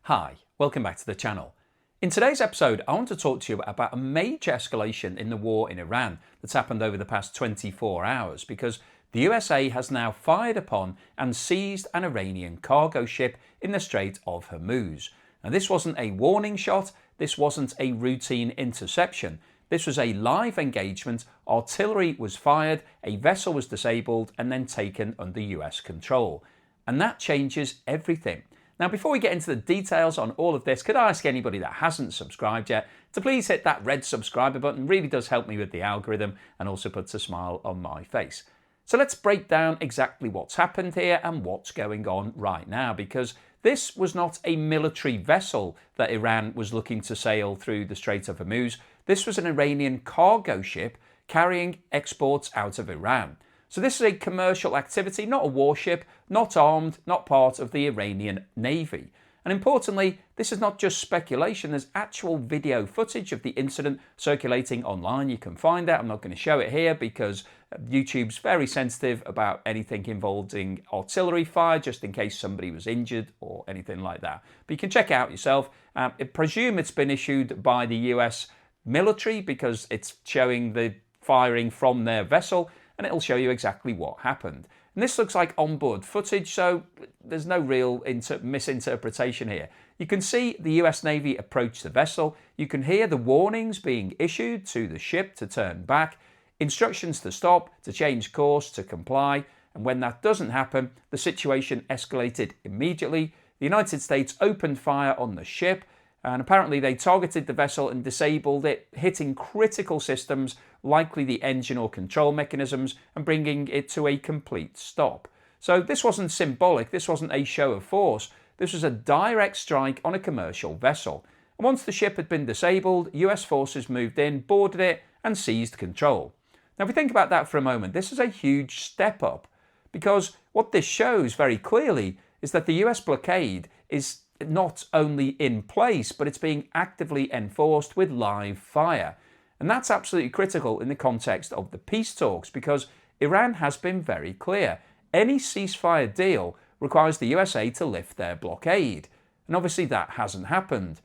Hi, welcome back to the channel. In today's episode, I want to talk to you about a major escalation in the war in Iran that's happened over the past 24 hours because the USA has now fired upon and seized an Iranian cargo ship in the Strait of Hormuz. Now, this wasn't a warning shot, this wasn't a routine interception. This was a live engagement, artillery was fired, a vessel was disabled and then taken under US control. And that changes everything. Now, before we get into the details on all of this, could I ask anybody that hasn't subscribed yet to please hit that red subscriber button? It really does help me with the algorithm and also puts a smile on my face. So let's break down exactly what's happened here and what's going on right now, because this was not a military vessel that Iran was looking to sail through the Strait of Hormuz. This was an Iranian cargo ship carrying exports out of Iran. So this is a commercial activity, not a warship, not armed, not part of the Iranian Navy. And importantly, this is not just speculation, there's actual video footage of the incident circulating online. You can find that. I'm not going to show it here because YouTube's very sensitive about anything involving artillery fire, just in case somebody was injured or anything like that. But you can check it out yourself. I presume it's been issued by the US military because it's showing the firing from their vessel, and it'll show you exactly what happened. And this looks like onboard footage, so there's no real misinterpretation here. You can see the US Navy approach the vessel. You can hear the warnings being issued to the ship to turn back, instructions to stop, to change course, to comply. And when that doesn't happen, the situation escalated immediately. The United States opened fire on the ship, and apparently they targeted the vessel and disabled it, hitting critical systems, likely the engine or control mechanisms, and bringing it to a complete stop. So this wasn't symbolic, this wasn't a show of force, this was a direct strike on a commercial vessel. And once the ship had been disabled, US forces moved in, boarded it, and seized control. Now if we think about that for a moment, this is a huge step up, because what this shows very clearly is that the US blockade is not only in place, but it's being actively enforced with live fire. And that's absolutely critical in the context of the peace talks, because Iran has been very clear. Any ceasefire deal requires the USA to lift their blockade. And obviously that hasn't happened.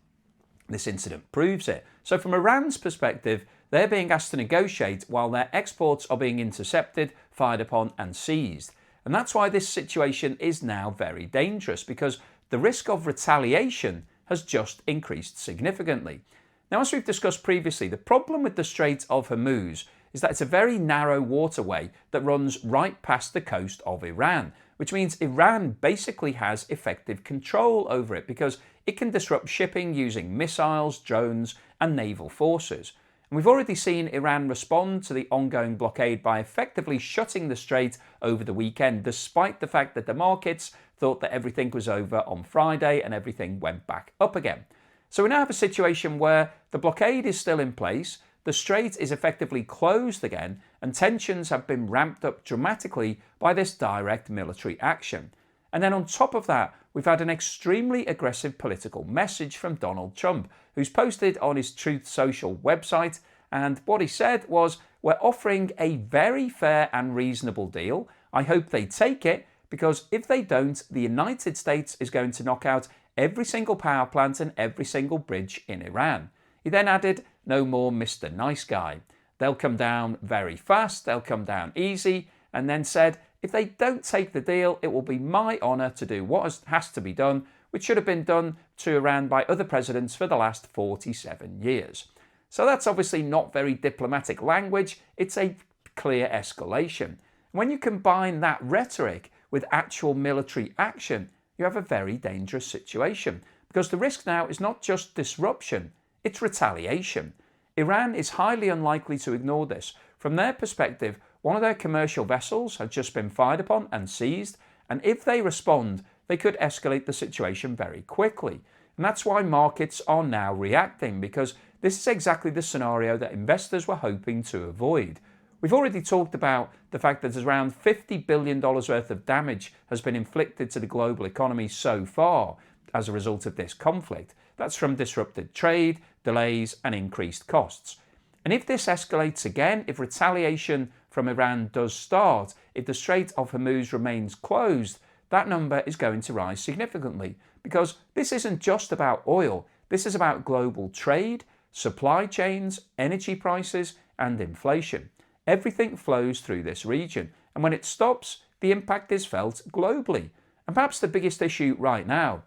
This incident proves it. So from Iran's perspective, they're being asked to negotiate while their exports are being intercepted, fired upon and seized. And that's why this situation is now very dangerous, because the risk of retaliation has just increased significantly. Now, as we've discussed previously, the problem with the Strait of Hormuz is that it's a very narrow waterway that runs right past the coast of Iran, which means Iran basically has effective control over it because it can disrupt shipping using missiles, drones, and naval forces. And we've already seen Iran respond to the ongoing blockade by effectively shutting the strait over the weekend, despite the fact that the markets thought that everything was over on Friday and everything went back up again. So we now have a situation where the blockade is still in place, the strait is effectively closed again, and tensions have been ramped up dramatically by this direct military action. And then on top of that, we've had an extremely aggressive political message from Donald Trump, who's posted on his Truth Social website, and what he said was, "We're offering a very fair and reasonable deal. I hope they take it, because if they don't, the United States is going to knock out every single power plant and every single bridge in Iran." He then added, "No more Mr. Nice Guy. They'll come down very fast, they'll come down easy," and then said, "If they don't take the deal, it will be my honour to do what has to be done, which should have been done to Iran by other presidents for the last 47 years. So that's obviously not very diplomatic language, it's a clear escalation. When you combine that rhetoric with actual military action, you have a very dangerous situation, because the risk now is not just disruption, it's retaliation. Iran is highly unlikely to ignore this. From their perspective, one of their commercial vessels has just been fired upon and seized, and if they respond, they could escalate the situation very quickly. And that's why markets are now reacting, because this is exactly the scenario that investors were hoping to avoid. We've already talked about the fact that around $50 billion worth of damage has been inflicted to the global economy so far as a result of this conflict. That's from disrupted trade, delays, and increased costs. And if this escalates again, if retaliation from Iran does start, if the Strait of Hormuz remains closed, that number is going to rise significantly, because this isn't just about oil. This is about global trade, supply chains, energy prices, and inflation. Everything flows through this region, and when it stops, the impact is felt globally. And perhaps the biggest issue right now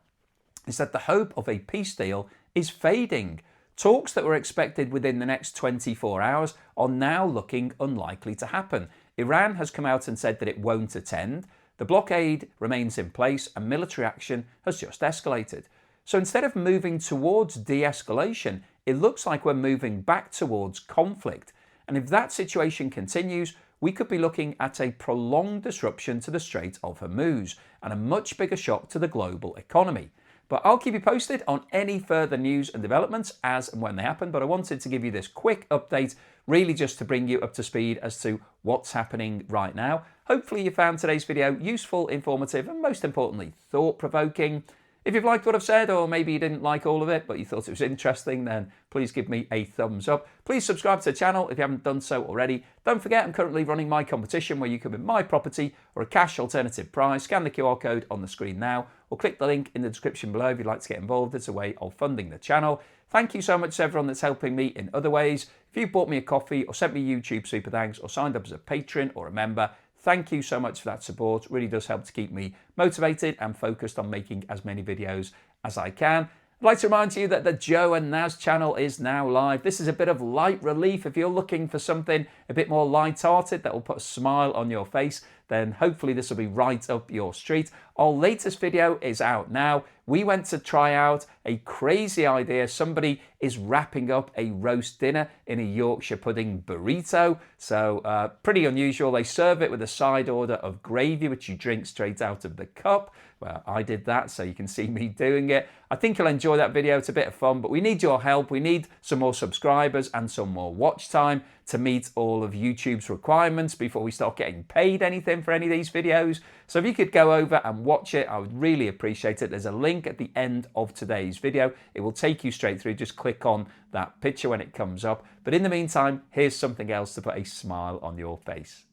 is that the hope of a peace deal is fading. Talks that were expected within the next 24 hours are now looking unlikely to happen. Iran has come out and said that it won't attend. The blockade remains in place and military action has just escalated. So instead of moving towards de-escalation, it looks like we're moving back towards conflict. And if that situation continues, we could be looking at a prolonged disruption to the Strait of Hormuz and a much bigger shock to the global economy. But I'll keep you posted on any further news and developments as and when they happen. But I wanted to give you this quick update, really just to bring you up to speed as to what's happening right now. Hopefully you found today's video useful, informative, and most importantly, thought-provoking. If you've liked what I've said, or maybe you didn't like all of it, but you thought it was interesting, then please give me a thumbs up. Please subscribe to the channel if you haven't done so already. Don't forget, I'm currently running my competition where you can win my property or a cash alternative prize. Scan the QR code on the screen now, or click the link in the description below if you'd like to get involved. It's a way of funding the channel. Thank you so much to everyone that's helping me in other ways. If you bought me a coffee or sent me YouTube super thanks or signed up as a patron or a member, thank you so much for that support. It really does help to keep me motivated and focused on making as many videos as I can. I'd like to remind you that the Joe and Naz channel is now live. This is a bit of light relief. If you're looking for something a bit more light-hearted that will put a smile on your face, then hopefully this will be right up your street. Our latest video is out now. We went to try out a crazy idea. Somebody is wrapping up a roast dinner in a Yorkshire pudding burrito. So pretty unusual. They serve it with a side order of gravy, which you drink straight out of the cup. Well, I did that, so you can see me doing it. I think you'll enjoy that video. It's a bit of fun, but we need your help. We need some more subscribers and some more watch time to meet all of YouTube's requirements before we start getting paid anything for any of these videos. So if you could go over and watch it, I would really appreciate it. There's a link at the end of today's video. It will take you straight through. Just click on that picture when it comes up. But in the meantime, here's something else to put a smile on your face.